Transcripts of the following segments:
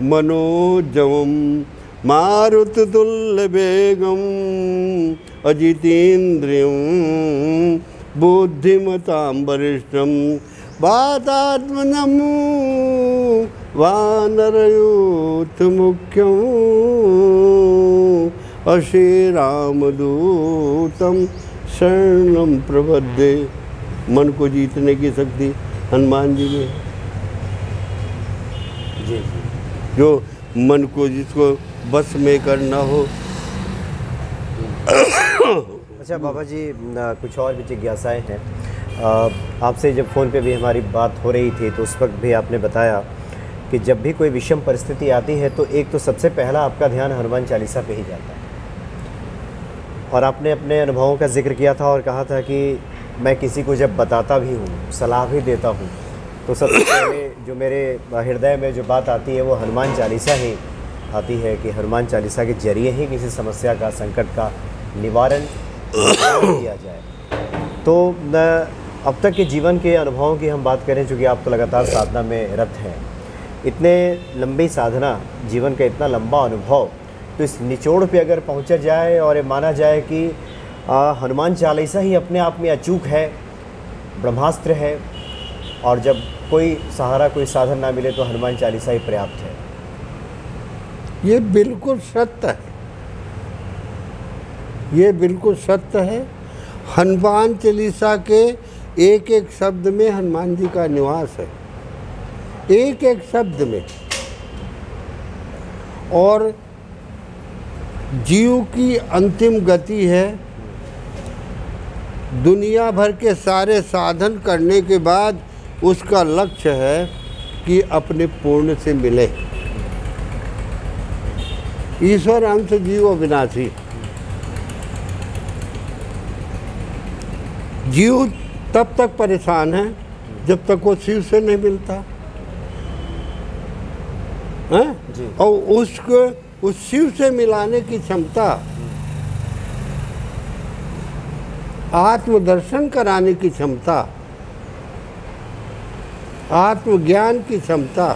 मनोजवम मारुततुल्यवेगम अजितेन्द्रियं बुद्धिमतां वरिष्ठं वातात्मनं वानरयूथमुख्यं अश्रीरामदूतं शरणं प्रपद्ये। मन को जीतने की शक्ति हनुमान जी में जी, जो मन को जिसको बस में करना हो। अच्छा बाबा जी, कुछ और भी जिज्ञासाएँ हैं। आपसे जब फ़ोन पे भी हमारी बात हो रही थी तो उस वक्त भी आपने बताया कि जब भी कोई विषम परिस्थिति आती है तो एक तो सबसे पहला आपका ध्यान हनुमान चालीसा पे ही जाता है। और आपने अपने अनुभवों का जिक्र किया था और कहा था कि मैं किसी को जब बताता भी हूँ, सलाह भी देता हूँ, तो सबसे पहले जो मेरे हृदय में जो बात आती है वो हनुमान चालीसा ही आती है कि हनुमान चालीसा के जरिए ही किसी समस्या का, संकट का निवारण किया जाए। तो अब तक के जीवन के अनुभवों की हम बात करें, चूँकि आप तो लगातार साधना में रत हैं, इतने लंबी साधना, जीवन का इतना लंबा अनुभव, तो इस निचोड़ पे अगर पहुंचा जाए और ये माना जाए कि हनुमान चालीसा ही अपने आप में अचूक है, ब्रह्मास्त्र है, और जब कोई सहारा, कोई साधन ना मिले तो हनुमान चालीसा ही पर्याप्त है। ये बिल्कुल सत्य है, ये बिल्कुल सत्य है। हनुमान चालीसा के एक एक शब्द में हनुमान जी का निवास है, एक एक शब्द में। और जीव की अंतिम गति है, दुनिया भर के सारे साधन करने के बाद उसका लक्ष्य है कि अपने पूर्ण से मिले। ईश्वर अंश जीव अविनाशी। जीव तब तक परेशान है जब तक वो शिव से नहीं मिलता है, और उसको उस शिव से मिलाने की क्षमता, आत्मदर्शन कराने की क्षमता, आत्मज्ञान की क्षमता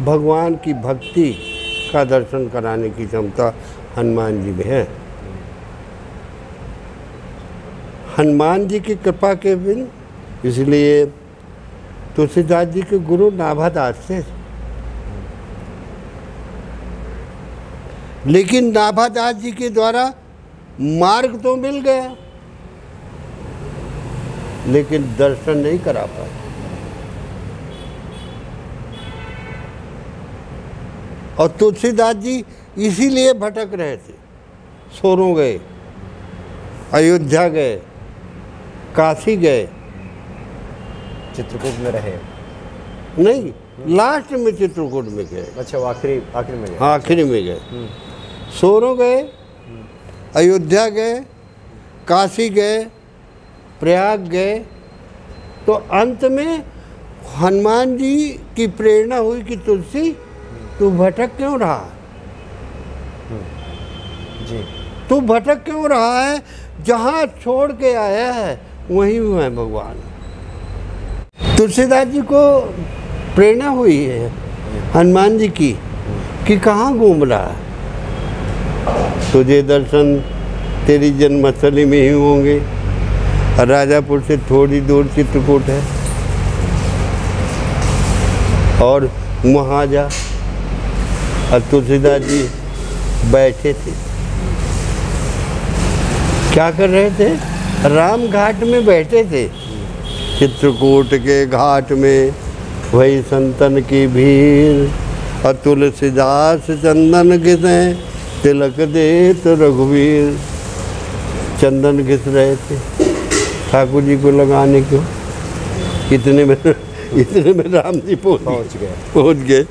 भगवान की भक्ति का दर्शन कराने की क्षमता हनुमान जी में है। हनुमान जी की कृपा के बिन, इसलिए तुलसीदास जी के गुरु नाभादास थे, लेकिन नाभादास जी के द्वारा मार्ग तो मिल गया लेकिन दर्शन नहीं करा पाए। और तुलसीदास जी इसीलिए भटक रहे थे, सोरों गए, अयोध्या गए, काशी गए, चित्रकूट में रहे नहीं, लास्ट में चित्रकूट में गए। अच्छा, वो आखिरी में गए। आखिरी में गए, सोरों गए, अयोध्या गए, काशी गए, प्रयाग गए। तो अंत में हनुमान जी की प्रेरणा हुई कि तुलसी तू भटक क्यों रहा जी, तू भटक क्यों रहा है, जहाँ छोड़ के आया है वहीं है भगवान। तुलसीदास जी को प्रेरणा हुई है हनुमान जी की कि कहाँ घूम रहा है, तुझे दर्शन तेरी जन्मस्थली में ही होंगे। राजापुर से थोड़ी दूर चित्रकूट है, और वहाँ जा। और तुलसीदास जी बैठे थे, क्या कर रहे थे, राम घाट में बैठे थे, चित्रकूट के घाट में वही संतन की भीड़। और तुलसीदास चंदन घिसे तिलक दे तो रघुवीर। चंदन घिस रहे थे ठाकुर जी को लगाने को, इतने में राम जी पहुँच गए।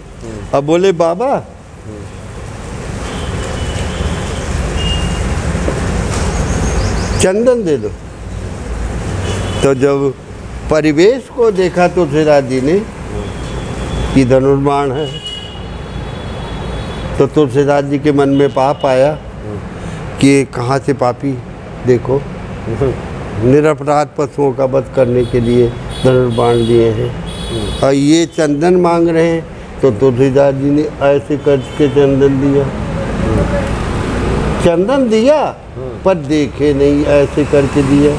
अब बोले बाबा चंदन दे दो। तो जब परिवेश को देखा तो तुलसीदास जी ने कि धनुर्बाण है, तो तुलसीदास जी के मन में पाप आया कि कहाँ से पापी, देखो निरपराध पशुओं का वध करने के लिए धनुर्बाण लिए हैं। और ये चंदन मांग रहे हैं, तो तुलसीदास जी ने ऐसे करके चंदन दिया। चंदन दिया पर देखे नहीं, ऐसे करके दिया।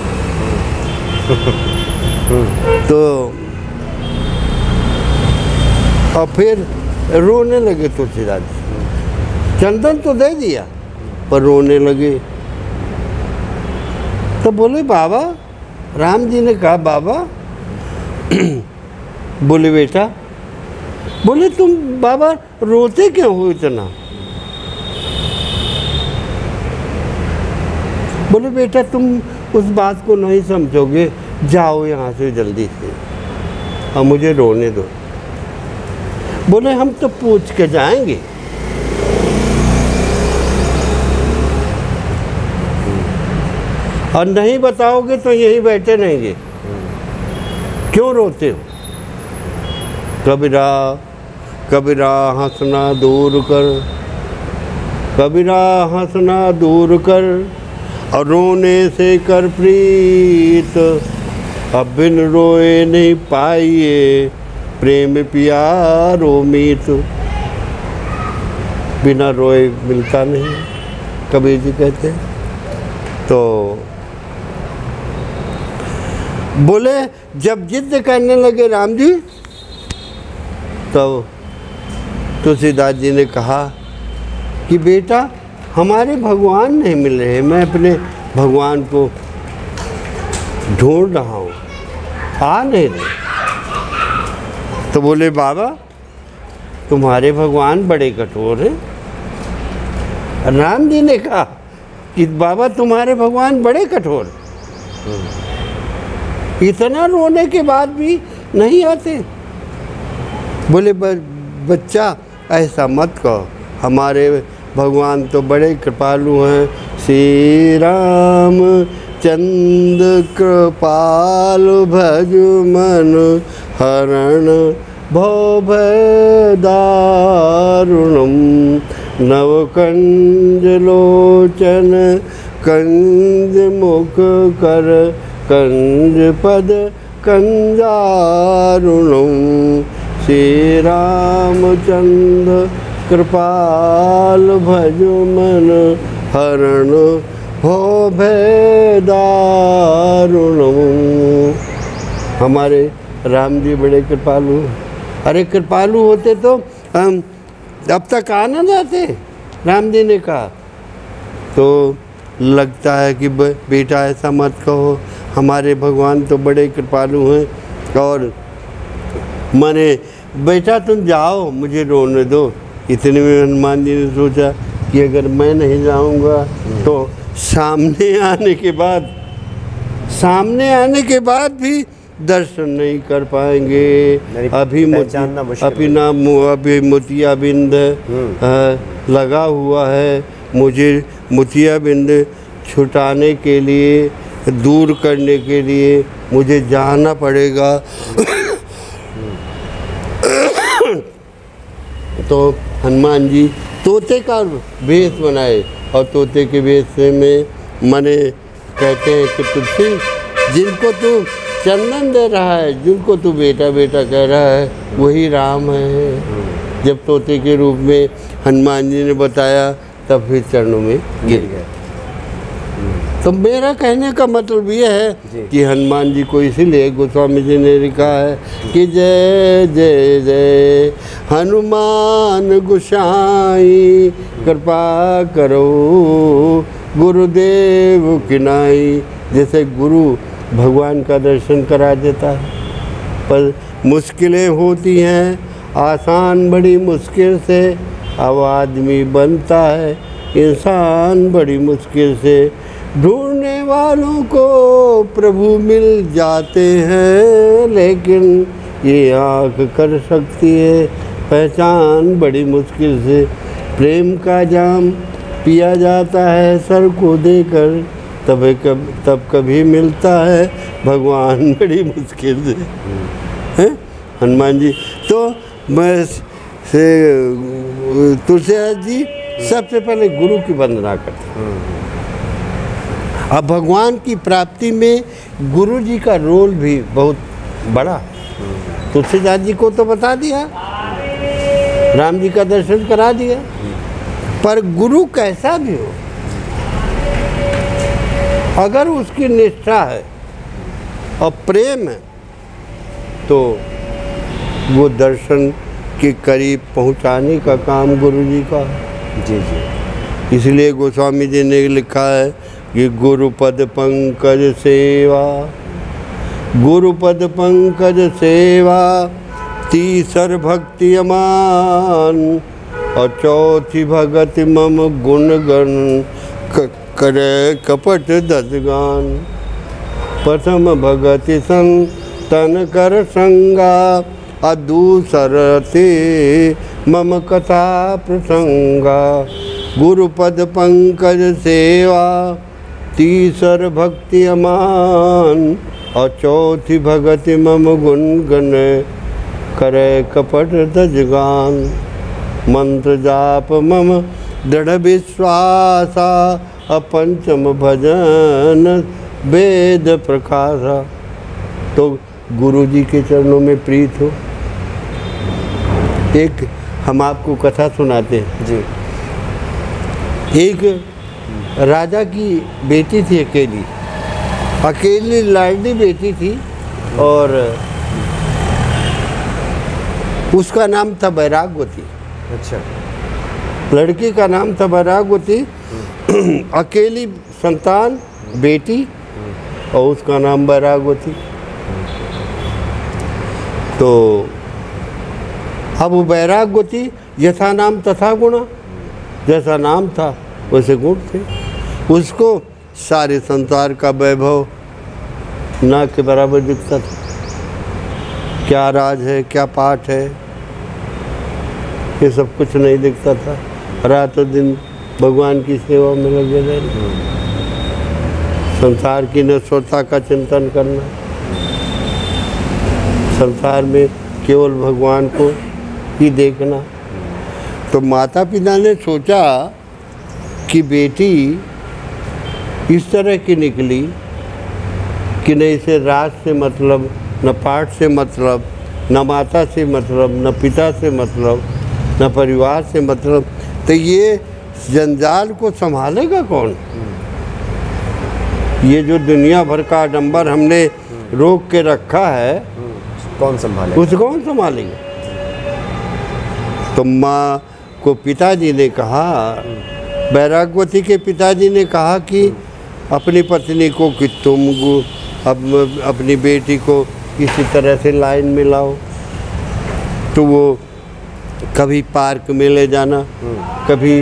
तो और फिर रोने लगे तुलसीदास जी। चंदन तो दे दिया पर रोने लगे। तो बोले बाबा, राम जी ने कहा बाबा, बोले बेटा, बोले तुम बाबा रोते क्यों हो इतना? बोले बेटा तुम उस बात को नहीं समझोगे, जाओ यहाँ से जल्दी से और मुझे रोने दो। बोले हम तो पूछ के जाएंगे। और नहीं बताओगे तो यहीं बैठे रहेंगे, क्यों रोते हो? कबीरा कबीरा हंसना दूर कर, कबीरा हंसना दूर कर, और रोने से कर प्रीत, अब बिन रोए नहीं पाइए प्रेम प्यारो मीत। बिना रोए मिलता नहीं, कबीर जी कहते हैं। तो बोले जब जिद करने लगे राम जी, तो तुलसीदास जी ने कहा कि बेटा हमारे भगवान नहीं मिल रहे, मैं अपने भगवान को ढूंढ रहा हूँ, आ नहीं रहे। तो बोले बाबा तुम्हारे भगवान बड़े कठोर हैं। राम जी ने कहा कि बाबा तुम्हारे भगवान बड़े कठोर, इतना रोने के बाद भी नहीं आते। बोले बच्चा ऐसा मत कहो, हमारे भगवान तो बड़े कृपालु हैं। श्री राम चंद कृपाल भज मन हरण भव भय दारुणम, नवकंज लोचन कंज मुख कर, कंज पद कंजारुणम। श्री रामचंद्र कृपाल भज मन हरण हो भय दारुणम। हमारे राम जी बड़े कृपालु। अरे कृपालु होते तो अब तक आ न जाते, राम जी ने कहा। तो लगता है कि बेटा ऐसा मत कहो, हमारे भगवान तो बड़े कृपालु हैं। और माने बेटा तुम जाओ, मुझे रोने दो। इतने में हनुमान जी ने सोचा कि अगर मैं नहीं जाऊंगा तो सामने आने के बाद भी दर्शन नहीं कर पाएंगे। अभी मोतिया बिंद लगा हुआ है, मुझे मोतिया बिंद छुटाने के लिए, दूर करने के लिए मुझे जाना पड़ेगा। तो हनुमान जी तोते का वेश बनाए, और तोते के वेश में मने कहते हैं कि तुलसी जिनको तू चंदन दे रहा है, जिनको तू बेटा बेटा कह रहा है, वही राम है। जब तोते के रूप में हनुमान जी ने बताया, तब फिर चरणों में गिर गए। तो मेरा कहने का मतलब ये है कि हनुमान जी को इसीलिए गोस्वामी जी ने लिखा है कि जय जय जय हनुमान गोसाई, कृपा करो गुरुदेव की नाई। जैसे गुरु भगवान का दर्शन करा देता है, पर मुश्किलें होती हैं, आसान बड़ी मुश्किल से। अब आदमी बनता है इंसान बड़ी मुश्किल से। ढूंढने वालों को प्रभु मिल जाते हैं, लेकिन ये आँख कर सकती है पहचान बड़ी मुश्किल से। प्रेम का जाम पिया जाता है सर को देकर, तब कभी मिलता है भगवान बड़ी मुश्किल से। हैं हनुमान जी। तो मैं से तुलसीदास जी सबसे पहले गुरु की वंदना करते। अब भगवान की प्राप्ति में गुरु जी का रोल भी बहुत बड़ा है। तुलसीदास जी को तो बता दिया, राम जी का दर्शन करा दिया। पर गुरु कैसा भी हो, अगर उसकी निष्ठा है और प्रेम है तो वो दर्शन के करीब पहुंचाने का काम गुरु जी का है। जी जी। इसलिए गोस्वामी जी ने लिखा है कि गुरुपद पंकज सेवा, गुरुपद पंकज सेवा, तीसर भक्ति अमान, और चौथी भगति मम गुण गण करे कपट दसगान। प्रथम भगति संतन कर संगा, और दूसर ते मम कथा प्रसंगा। गुरुपद पंकज सेवा, तीसर भक्ति अमान, और चौथी भगति मम गुण गण करे कपट दजगान। मंत्र जाप मम दृढ़ विश्वासा, अपंचम भजन वेद प्रकाशा। तो गुरु जी के चरणों में प्रीत हो। एक हम आपको कथा सुनाते हैं जी। एक राजा की बेटी थी, अकेली अकेली लाडली बेटी थी, और उसका नाम था बैरागवती। अच्छा। लड़की का नाम था बैरागवती, अकेली संतान बेटी, और उसका नाम बैरागवती। तो अब वो बैरागवती यथा नाम तथा गुणा, जैसा नाम था वैसे गुण थे। उसको सारे संसार का वैभव ना के बराबर दिखता था। क्या राज है, क्या पाठ है, ये सब कुछ नहीं दिखता था। रातों दिन भगवान की सेवा में लगे रहना, संसार की नश्वरता का चिंतन करना, संसार में केवल भगवान को ही देखना। तो माता पिता ने सोचा कि बेटी इस तरह की निकली कि न इसे राज से मतलब, न पाठ से मतलब, न माता से मतलब, न पिता से मतलब, न परिवार से मतलब, तो ये जंजाल को संभालेगा कौन? ये जो दुनिया भर का आडंबर हमने रोक के रखा है, कौन संभालेगा? उसे कौन संभालेगा? तो माँ को पिताजी ने कहा, बैरागवती के पिताजी ने कहा कि अपनी पत्नी को कि तुम अपनी बेटी को किसी तरह से लाइन में लाओ। तो वो कभी पार्क में ले जाना, कभी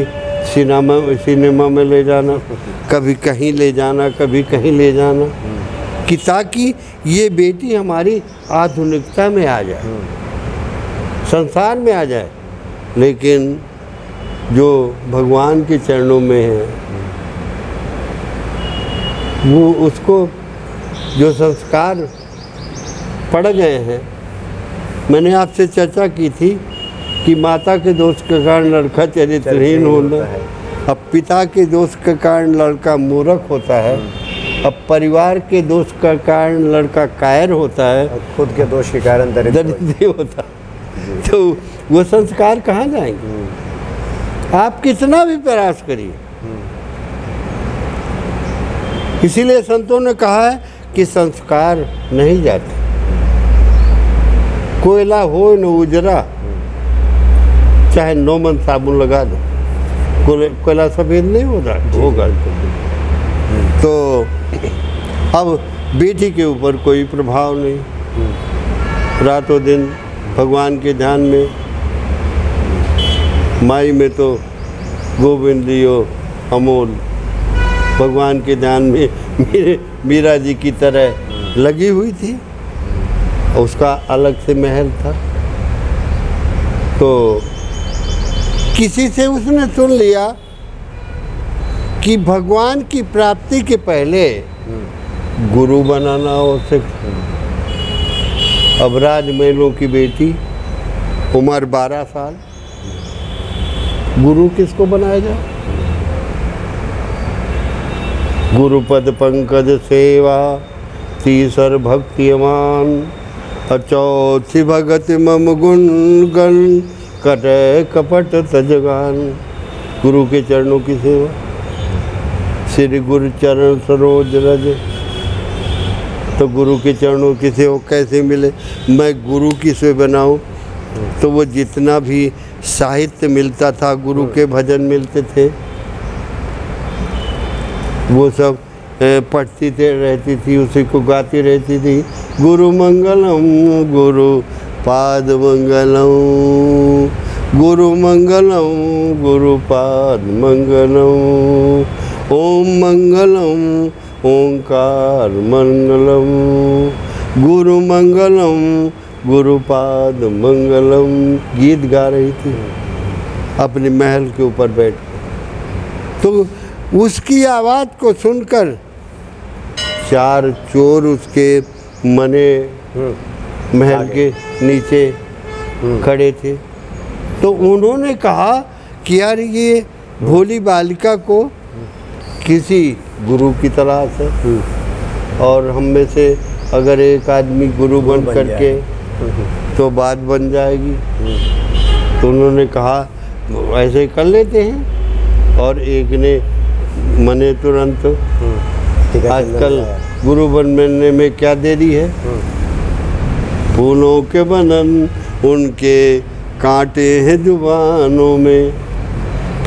सिनेमा में ले जाना, कभी कहीं ले जाना, कभी कहीं ले जाना, कि ताकि ये बेटी हमारी आधुनिकता में आ जाए, संसार में आ जाए। लेकिन जो भगवान के चरणों में है, वो उसको जो संस्कार पड़ गए हैं, मैंने आपसे चर्चा की थी कि माता के दोष के कारण लड़का चरित्रहीन होना, अब पिता के दोष के कारण लड़का मूर्ख होता है, अब परिवार के दोष का कारण लड़का कायर होता है, खुद के दोष के कारण दरिद्र होता है। तो वो संस्कार कहाँ जाएंगे? आप कितना भी प्रयास करिए। इसीलिए संतों ने कहा है कि संस्कार नहीं जाते। कोयला हो न उजरा, चाहे 9 मन साबुन लगा दो, कोयला सफेद नहीं होगा। तो अब बेटी के ऊपर कोई प्रभाव नहीं, रातों दिन भगवान के ध्यान में, माई में तो गोविंदियो अमोल, भगवान के ध्यान में मीरा जी की तरह लगी हुई थी, उसका अलग से महल था। तो किसी से उसने सुन लिया कि भगवान की प्राप्ति के पहले गुरु बनाना आवश्यक। अब राजमहलों की बेटी, उम्र 12 साल, गुरु किसको बनाया जाए? गुरुपद पंकज सेवा, तीसर भक्ति अमान, चौथी भगति मम गुण गण कट कपट तजगान। गुरु के चरणों की सेवा, श्री गुरु चरण सरोज रज। तो गुरु के चरणों की सेवा कैसे मिले? मैं गुरु की सेवा बनाऊँ तो वो जितना भी साहित्य मिलता था, गुरु के भजन मिलते थे, वो सब पढ़ती थे रहती थी, उसी को गाती रहती थी। गुरु मंगलम गुरु पाद मंगलम, गुरु मंगलम गुरु पाद मंगलम। ओम मंगलम ओंकार मंगलम, गुरु मंगलम गुरु पाद मंगलम। गीत गा रही थी अपने महल के ऊपर बैठ। तो उसकी आवाज़ को सुनकर 4 चोर उसके मने महल के नीचे खड़े थे। तो उन्होंने कहा कि यार ये भोली बालिका को किसी गुरु की तलाश है, और हम में से अगर एक आदमी गुरु बन करके तो बात बन जाएगी। तो उन्होंने कहा ऐसे कर लेते हैं, और एक ने मने तुरंत। आजकल गुरु बनने में क्या देरी है? फूलों के बनन उनके कांटे हैं जुबानों में,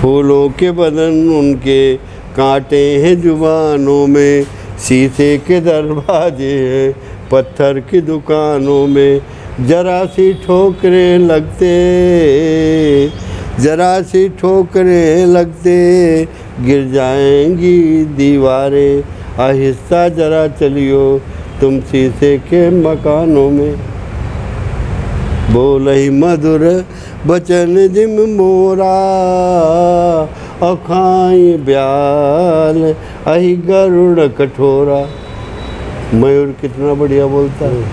फूलों के बदन उनके कांटे हैं जुबानों में। शीशे के दरवाजे हैं पत्थर की दुकानों में। जरा सी ठोकरें लगते, जरा सी ठोकरें लगते, गिर जाएंगी दीवारें। आहिस्ता जरा चलियो तुम शीशे के मकानों में। बोलही मधुर बचन जिम मोरा, अखाई ब्याल अहि गरुड़ कठोरा। मयूर कितना बढ़िया बोलता है,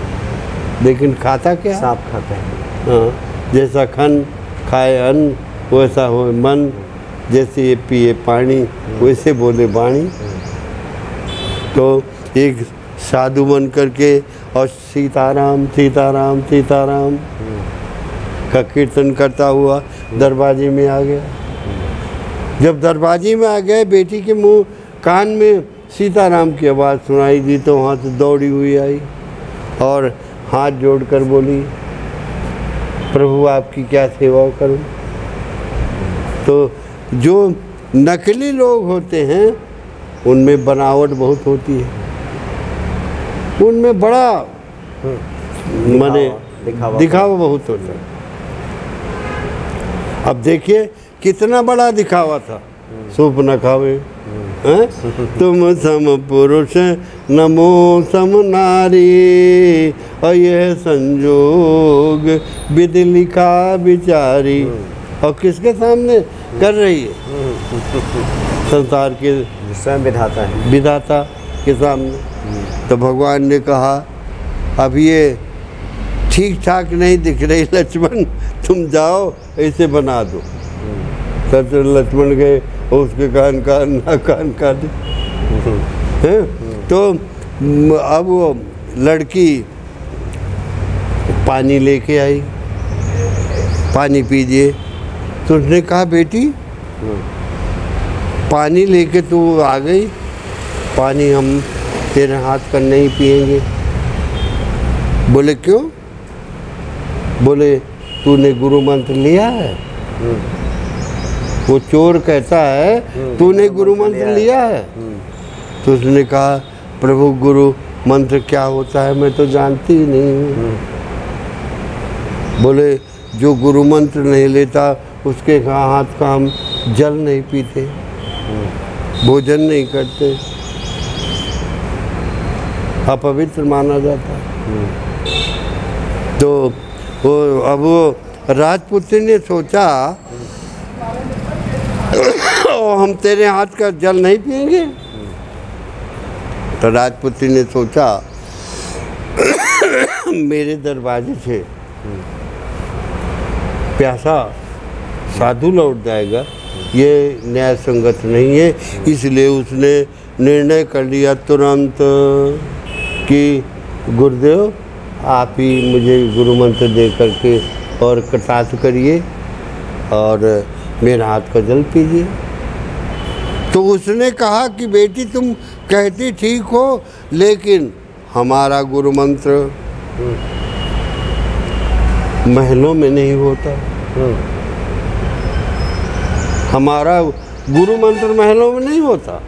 लेकिन खाता क्या? सांप खाता है। हाँ, जैसा खन खाए अन्न वैसा हो मन, जैसे ये पिए पानी वैसे बोले वाणी। तो एक साधु बन करके और सीताराम सीताराम सीताराम का कीर्तन करता हुआ दरवाजे में आ गया। जब दरवाजे में आ गए, बेटी के मुंह कान में सीताराम की आवाज़ सुनाई दी, तो वहाँ से दौड़ी हुई आई और हाथ जोड़कर बोली, प्रभु आपकी क्या सेवा करूं। तो जो नकली लोग होते हैं उनमें बनावट बहुत होती है, उनमें बड़ा माने दिखावा बहुत होता है। अब देखिए कितना बड़ा दिखावा था। सूप न खावे तुम सम पुरुष नमो सम नारी, और यह संजोग विधि लिखा बिचारी। और किसके सामने कर रही है? संसार के स्वयं विधाता है, विधाता के सामने। तो भगवान ने कहा अब ये ठीक ठाक नहीं दिख रही लक्ष्मण, तुम जाओ ऐसे बना दो। तब लक्ष्मण गए और उसके कान काटे। तो अब वो लड़की पानी लेके आई, पानी पीजिए। तो उसने कहा बेटी पानी लेके तू आ गई, पानी हम तेरे हाथ का नहीं पिएंगे। बोले क्यों? बोले तूने गुरु मंत्र लिया है। वो चोर कहता है तूने गुरु मंत्र लिया है। तो उसने कहा प्रभु गुरु मंत्र क्या होता है मैं तो जानती ही नहीं हूँ। बोले जो गुरु मंत्र नहीं लेता उसके हाथ का हम जल नहीं पीते, भोजन नहीं करते, अपवित्र माना जाता है। तो वो अब वो राजपुत्री ने सोचा हम तेरे हाथ का जल नहीं पिएंगे। तो राजपुत्री ने सोचा मेरे दरवाजे से प्यासा साधु लौट जाएगा, ये न्याय संगत नहीं है। इसलिए उसने निर्णय कर लिया तुरंत कि गुरुदेव आप ही मुझे गुरु मंत्र दे करके और कृतार्थ करिए और मेरा हाथ का जल पीजिए। तो उसने कहा कि बेटी तुम कहती ठीक हो, लेकिन हमारा गुरु मंत्र महलों में नहीं होता। हमारा गुरु मंत्र महलों में नहीं होता।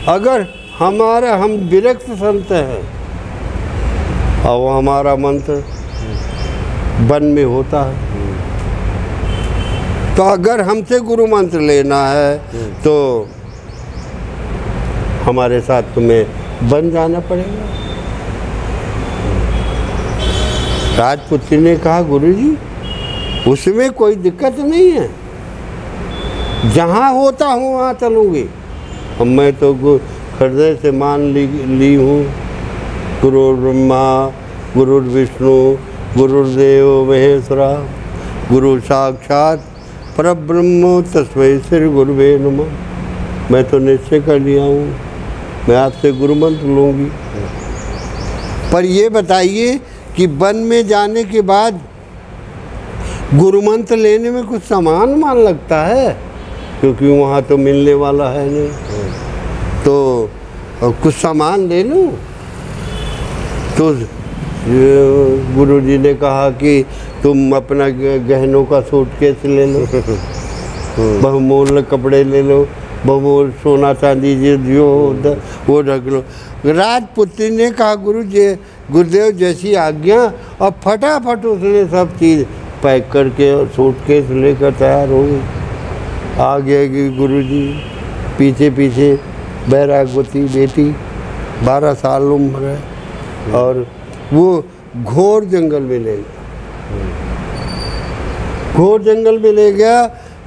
अगर हम विरक्त संत हैं और हमारा मंत्र वन में होता है, तो अगर हमसे गुरु मंत्र लेना है तो हमारे साथ तुम्हें वन जाना पड़ेगा। राजपुत्री ने कहा गुरुजी उसमें कोई दिक्कत नहीं है, जहाँ होता हूँ वहाँ चलूँगी। अब मैं तो हृदय से मान ली हूँ गुरु ब्रह्मा गुरु विष्णु गुरुदेव महेश्वरा गुरु साक्षात परब्रह्म तस्मै श्री गुरुवे नमः। मैं तो निश्चय कर लिया हूँ, मैं आपसे गुरु मंत्र लूँगी। पर ये बताइए कि वन में जाने के बाद गुरु मंत्र लेने में कुछ सामान मान लगता है, क्योंकि वहाँ तो मिलने वाला है नहीं, तो कुछ सामान ले लूँ। तो गुरुजी ने कहा कि तुम अपना गहनों का सूटकेस ले लो, बहुमूल्य कपड़े ले लो, बहुमूल्य सोना चांदी जो वो रख लो। राजपुत्री ने कहा गुरुदेव जैसी आज्ञा, और फटाफट उसने सब चीज़ पैक करके सूटकेस लेकर तैयार हो गई। आ गया कि गुरुजी पीछे पीछे बैरागवती बेटी 12 साल उम्र है, और वो घोर जंगल में ले गया। घोर जंगल में ले गया,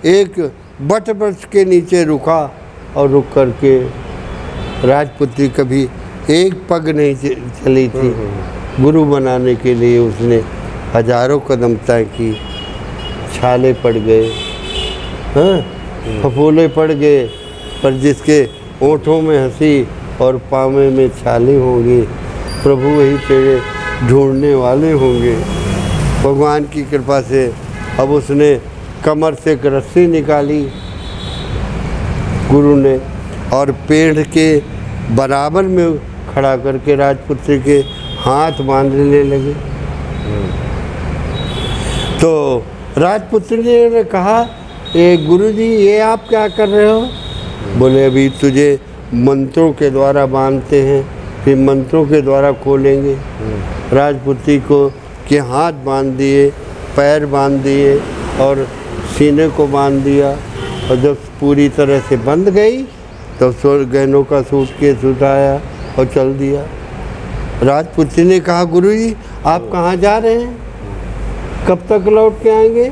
एक बट वृक्ष के नीचे रुका और रुक करके राजपुत्री कभी एक पग नहीं चली थी। गुरु बनाने के लिए उसने हजारों कदम तय की, छाले पड़ गए, हाँ फफोले पड़ गए, पर जिसके ओठों में हंसी और पाँवे में छाले होंगे, प्रभु वही तेरे ढूंढने वाले होंगे। भगवान की कृपा से अब उसने कमर से एक रस्सी निकाली गुरु ने, और पेड़ के बराबर में खड़ा करके राजपुत्री के हाथ बांधने लगे। तो राजपुत्री ने कहा गुरुजी ये आप क्या कर रहे हो? बोले अभी तुझे मंत्रों के द्वारा बांधते हैं, फिर मंत्रों के द्वारा खोलेंगे। राजपुत्री को के हाथ बांध दिए, पैर बांध दिए और सीने को बांध दिया, और जब पूरी तरह से बंध गई तो गहनों का सूटकेस उठाया और चल दिया। राजपुत्री ने कहा गुरुजी आप कहाँ जा रहे हैं, कब तक लौट के आएंगे?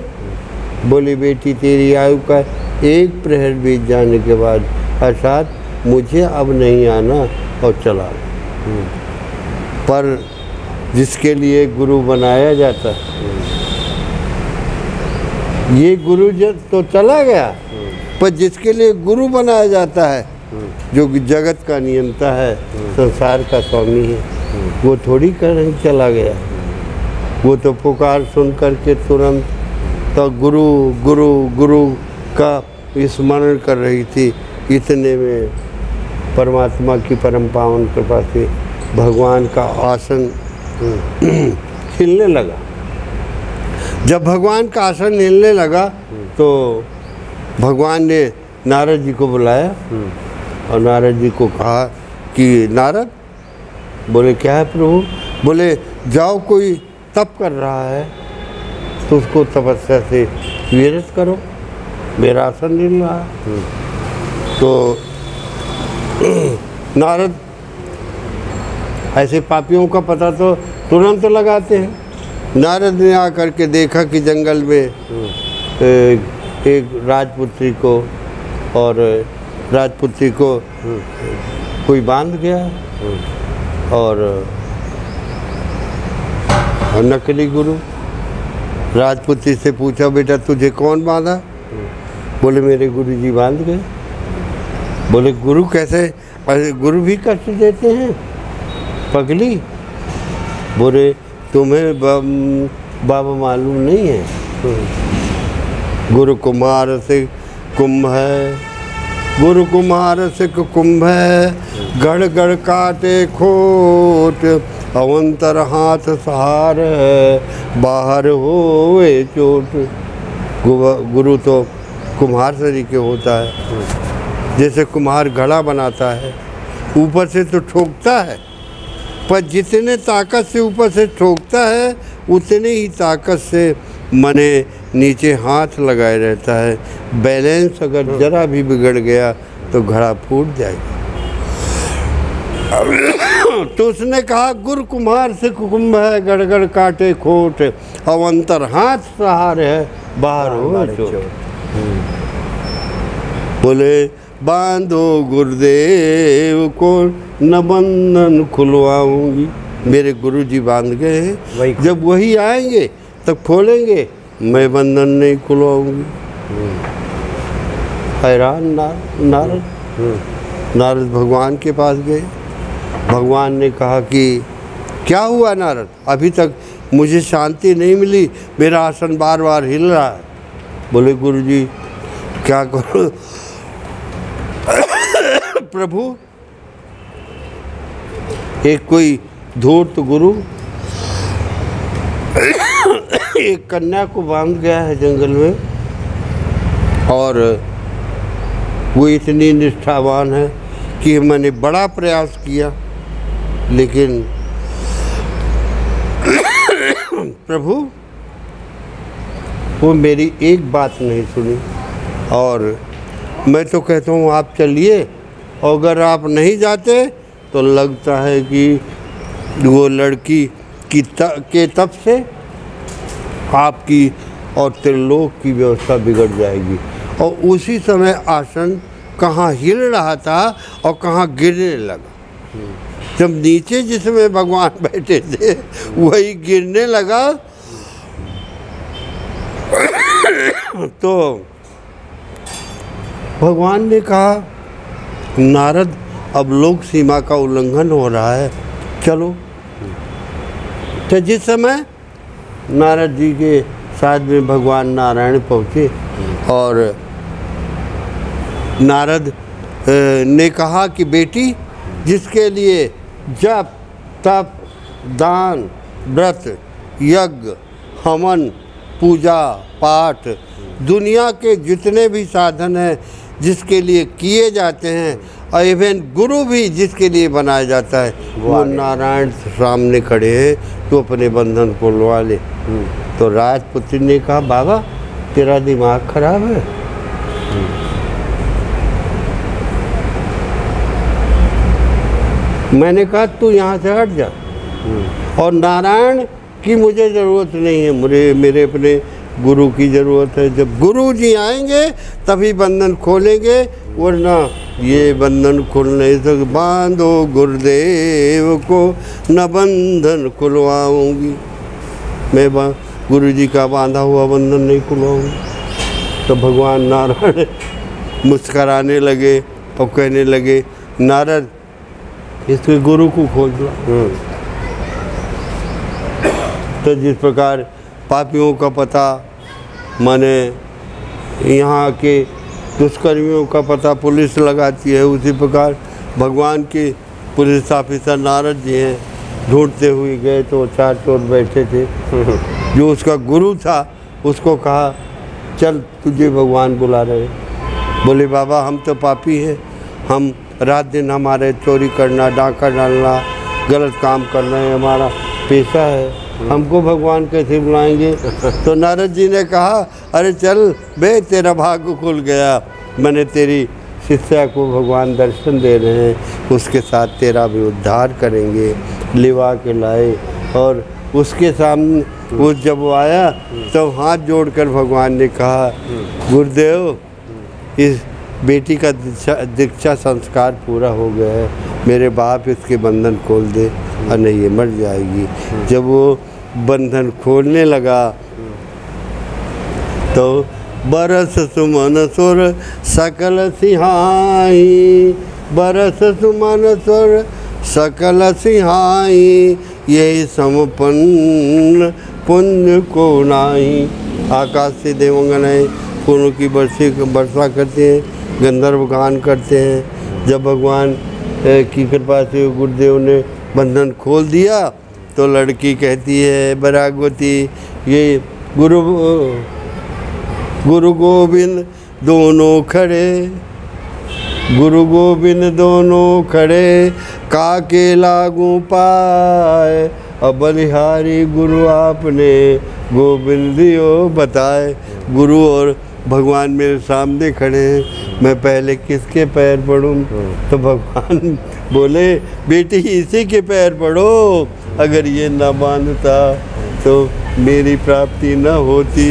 बोली बेटी तेरी आयु का एक प्रहर बीत जाने के बाद, अर्थात मुझे अब नहीं आना और चला। पर जिसके लिए गुरु बनाया जाता है, ये गुरु तो चला गया, पर जिसके लिए गुरु बनाया जाता है, जो जगत का नियंता है, संसार का स्वामी है, वो थोड़ी कहीं चला गया। वो तो पुकार सुन करके तुरंत तो गुरु गुरु गुरु का स्मरण कर रही थी। इतने में परमात्मा की परम पावन कृपा से भगवान का आसन हिलने लगा। जब भगवान का आसन हिलने लगा तो भगवान ने नारद जी को बुलाया और नारद जी को कहा कि नारद, बोले क्या है प्रभु? बोले जाओ कोई तप कर रहा है तो उसको तपस्या से विरत करो, मेरा आसन हिल रहा है। तो नारद ऐसे पापियों का पता तो तुरंत लगाते हैं। नारद ने आकर के देखा कि जंगल में एक राजपुत्री को और राजपुत्री को कोई बांध गया और नकली गुरु राजपुत्री से पूछा बेटा तुझे कौन बांधा? बोले मेरे गुरुजी बांध गए। बोले गुरु कैसे? गुरु भी कष्ट देते हैं पगली। बोले तुम्हें बाबा मालूम नहीं है, गुरु कुमार से कुंभ है, गुरु कुमार से कुंभ है, गढ़ गढ़ काटे खोट, अवंतर हाथ सहार है, बाहर होए चोट। गुरु तो कुम्हार तरीके होता है, जैसे कुम्हार घड़ा बनाता है, ऊपर से तो ठोकता है, पर जितने ताकत से ऊपर से ठोकता है उतने ही ताकत से मने नीचे हाथ लगाए रहता है। बैलेंस अगर जरा भी बिगड़ गया तो घड़ा फूट जाएगा। तो उसने कहा गुरु कुम्हार से कुंभ है, गड़ गड़ काटे खोट, अवंतर हाथ सहार है, बाहर हो चोट। बोले बांधो गुरुदेव को न बंधन खुलवाऊंगी। मेरे गुरुजी बांध गए हैं, जब वही आएंगे तब खोलेंगे, मैं बंधन नहीं खुलवाऊंगी। हैरान नारद भगवान के पास गए। भगवान ने कहा कि क्या हुआ नारद, अभी तक मुझे शांति नहीं मिली, मेरा आसन बार बार हिल रहा है। बोले गुरुजी क्या करो प्रभु, एक कोई धूर्त गुरु एक कन्या को बांध गया है जंगल में, और वो इतनी निष्ठावान है कि मैंने बड़ा प्रयास किया, लेकिन प्रभु वो मेरी एक बात नहीं सुनी। और मैं तो कहता हूँ आप चलिए, और अगर आप नहीं जाते तो लगता है कि वो लड़की के तप से आपकी और त्रिलोक की व्यवस्था बिगड़ जाएगी। और उसी समय आसन कहाँ हिल रहा था और कहाँ गिरने लगा। जब नीचे जिसमें भगवान बैठे थे वही गिरने लगा। तो भगवान ने कहा नारद अब लोक सीमा का उल्लंघन हो रहा है, चलो। तो जिस समय नारद जी के साथ में भगवान नारायण पहुँचे, और नारद ने कहा कि बेटी, जिसके लिए जप तप दान व्रत यज्ञ हवन पूजा पाठ दुनिया के जितने भी साधन हैं जिसके लिए किए जाते हैं, और इवन गुरु भी जिसके लिए बनाया जाता है, वो नारायण सामने खड़े हैं, तो अपने बंधन को लुआ ले। तो राजपुत्र ने कहा बाबा तेरा दिमाग खराब है, मैंने कहा तू यहाँ से हट जा, और नारायण की मुझे ज़रूरत नहीं है, मेरे अपने गुरु की ज़रूरत है। जब गुरु जी आएंगे तभी बंधन खोलेंगे, वरना ये बंधन खुल नहीं सकते। बांधो गुरुदेव को न बंधन खुलवाऊंगी, मैं गुरु जी का बांधा हुआ बंधन नहीं खुलवाऊंगी। तो भगवान नारायण मुस्कराने लगे और कहने लगे नारद इसके गुरु को खोज लो। तो जिस प्रकार पापियों का पता माने यहाँ के दुष्कर्मियों का पता पुलिस लगाती है, उसी प्रकार भगवान के पुलिस ऑफिसर नारद जी हैं, ढूंढते हुए गए तो 4 चोर बैठे थे। जो उसका गुरु था उसको कहा चल तुझे भगवान बुला रहे। बोले बाबा हम तो पापी हैं, हम रात दिन हमारे चोरी करना डाका डालना गलत काम करना है हमारा पेशा है, हमको भगवान कैसे बुलाएंगे। तो नारद जी ने कहा अरे चल बे तेरा भाग्य खुल गया, मैंने तेरी शिष्या को भगवान दर्शन दे रहे हैं, उसके साथ तेरा भी उद्धार करेंगे। लिवा के लाए और उसके सामने वो जब वो आया तो हाथ जोड़कर भगवान ने कहा गुरुदेव इस बेटी का दीक्षा संस्कार पूरा हो गया है, मेरे बाप इसके बंधन खोल दे और नहीं ये मर जाएगी। जब वो बंधन खोलने लगा तो बरस सुमन सुर सकल सिहाई, बरस सुमन सुर सकल सिहाई, यही समपन्न पुण्य को नाही। आकाश से देवांगन है, फूलों की वर्षा करते हैं, गंधर्व गान करते हैं। जब भगवान की कृपा से गुरुदेव ने बंधन खोल दिया तो लड़की कहती है बरागवती, ये गुरु गोविंद दोनों खड़े, गुरु गोविंद दोनों खड़े, काके लागू पाए, अब बलिहारी गुरु आपने गोविंद दियो बताए। गुरु और भगवान मेरे सामने खड़े हैं, मैं पहले किसके पैर पढ़ूं? तो भगवान बोले बेटी इसी के पैर पढ़ो, अगर ये ना मानता तो मेरी प्राप्ति न होती।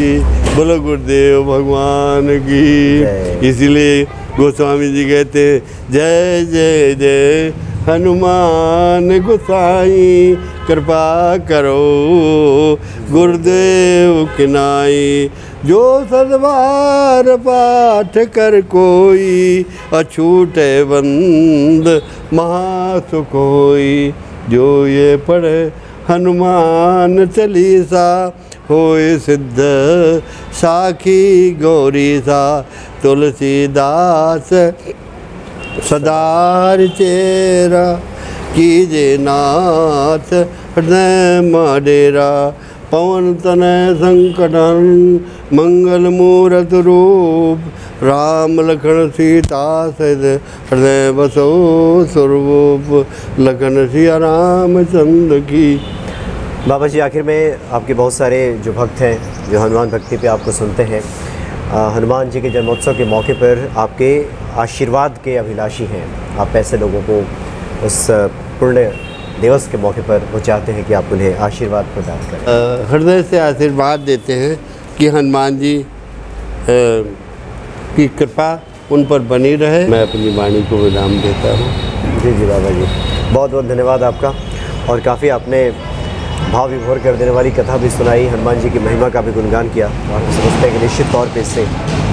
बोलो गुरुदेव भगवान की। इसीलिए गोस्वामी जी कहते जय जय जय हनुमान गोसाई, कृपा करो गुरुदेव किनाई। जो सदबार पाठ कर कोई, अछूट बंद महासुख होई। जो ये पढ़े हनुमान चालीसा, होए सिद्ध साखी गौरी सा। तुलसीदास सदार चेरा, कीजे नाथ हृदय माडेरा। पवन तनय संकटन मंगल मूरत रूप, राम लखन सीता सहित हृदय बसो स्वरूप। लखन सिया रामचंद्र की। बाबा जी, आखिर में आपके बहुत सारे जो भक्त हैं जो हनुमान भक्ति पे आपको सुनते हैं, हनुमान जी के जन्मोत्सव के मौके पर आपके आशीर्वाद के अभिलाषी हैं। आप ऐसे लोगों को उस पुण्य दिवस के मौके पर वो चाहते हैं कि आप उन्हें आशीर्वाद प्रदान करें। हृदय से आशीर्वाद देते हैं कि हनुमान जी की कृपा उन पर बनी रहे। मैं अपनी वाणी को विराम देता हूँ। जी जी बाबा जी, बहुत बहुत धन्यवाद आपका। और काफ़ी आपने भाव विभोर कर देने वाली कथा भी सुनाई, हनुमान जी की महिमा का भी गुणगान किया। और हम समझते हैं कि निश्चित तौर पे इससे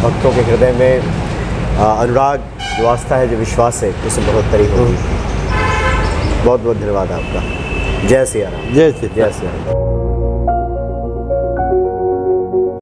भक्तों के हृदय में अनुराग, जो आस्था है, जो विश्वास है, उसमें बढ़ोतरी होगी। बहुत बहुत धन्यवाद आपका। जय सिया राम। जय श्री जय सिया राम।